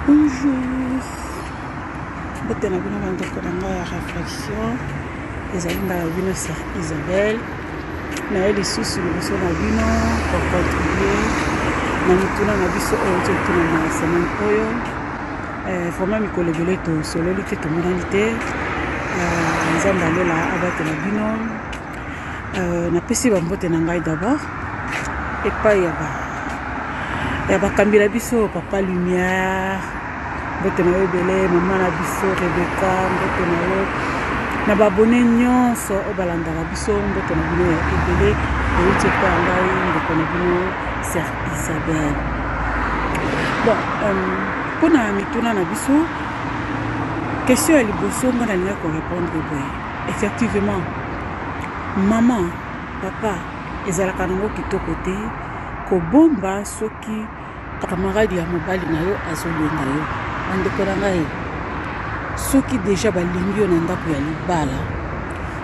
Bonjour. Bote na bino bandeko na ngai ya réflexion. Ezali nga ya bino Sœur Isabelle. Na ye lisusu liboso na bino pour contribuer na mituna na biso oyo totuna na semaine oyo. Vraiment mikolo ebele tosololi te tomonani te. Nzambe alela abatela bino. Napesi bambote na ngai d'abord epai ya bakambi na biso Papa Lumière, mbote na yo ebele, mama na biso Rebecca, mbote na yo na babone nyonso oyo balandaka biso, mbote na bino ya ebele euti epai ya ngai ndeko na bino Sœur Isabelle. Bon, mpona mituna na biso question ya liboso nga nalinga korépondre boye. Effectivement, maman, papa ezalaka nango kitoko te kobomba soki camarade ya mobali na yo azolenga yo. Bandeko na ngai, soki deja balingi yo na ndako ya libala,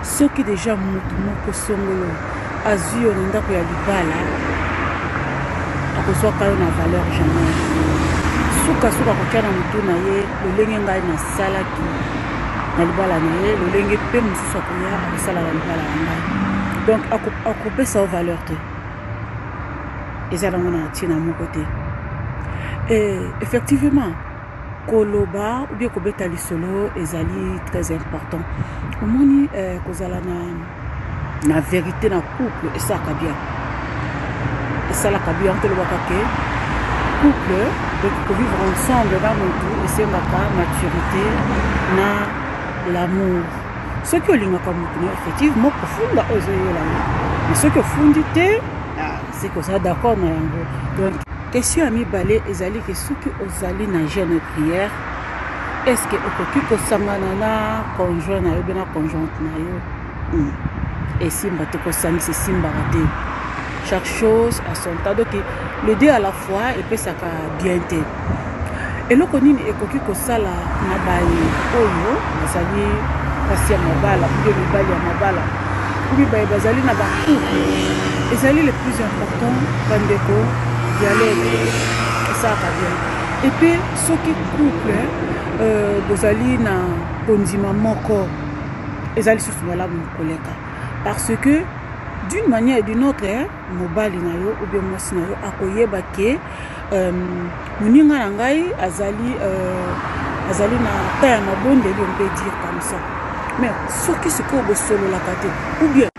soki deja mutu moko songolo azwi yo na ndako ya libala, akozwaka yo na valeur jamais. Suka kokia na mutu na ye lolenge ngai nasalaki na libala na ye, lolenge mpe mosusu akoya akosala na libala na ngai, donc akopesa yo valeur te. Eza nango na ntina moko te. Effectivement, koloba ou bien kobeta lisolo ezali très important. Omoni kozala na vérité na couple esalaka bien. Esalaka bien tolobaka ke couple donc kovivre ensemble na motu esengaka maturité na l'amour. Soki olingaka motu na effectivement kofunda oyo ezoyelanga, mais soki ofundi te c'est que ça d'accord na yango. Donc question à mibale ezali ke soki ozali na jeûne et prière, est-ce que okoki kosangana na conjoint na yo bena conjointe na yo? Esimba te kosangisa esimbaka te. Chaque chose à son temps. Donc le deux à la fois epesaka bien te. Eloko nini ekoki kosala na baye oyo bazali pasi ya mabala ou mibali ya mabala ou baye bazali na bakouple ezali le plus important bandeko dialogue esalaka bien. Et puis soki couple bozali na kondima moko ezali susu malamu koleka, parce que d'une manière et d'une autre mobali na yo ou bien mwasi na yo akoyeba ke moninga na ngai azali na ta ya mabondeli, on peut dire comme ça. Mais soki sikoyo bosololaka te ou bien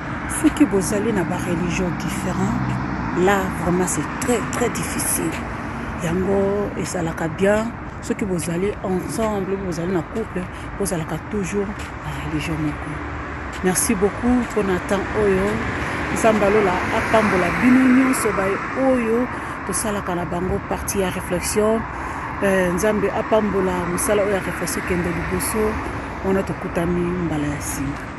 soki bozali na bareligion différente, là vraiment c'est très très difficile. Yango esalaka bien soki bozali ensemble, bozali na couple, bozalaka toujours na religion moko. Merci beaucoup pour Nathan oyo. Nzambalola apambola bino nyonso baye oyo tosalaka na bango partie ya réflexion. Nzambe apambola mosala oyo ya réflexion kende liboso, on a tokutami mbala ya nsima.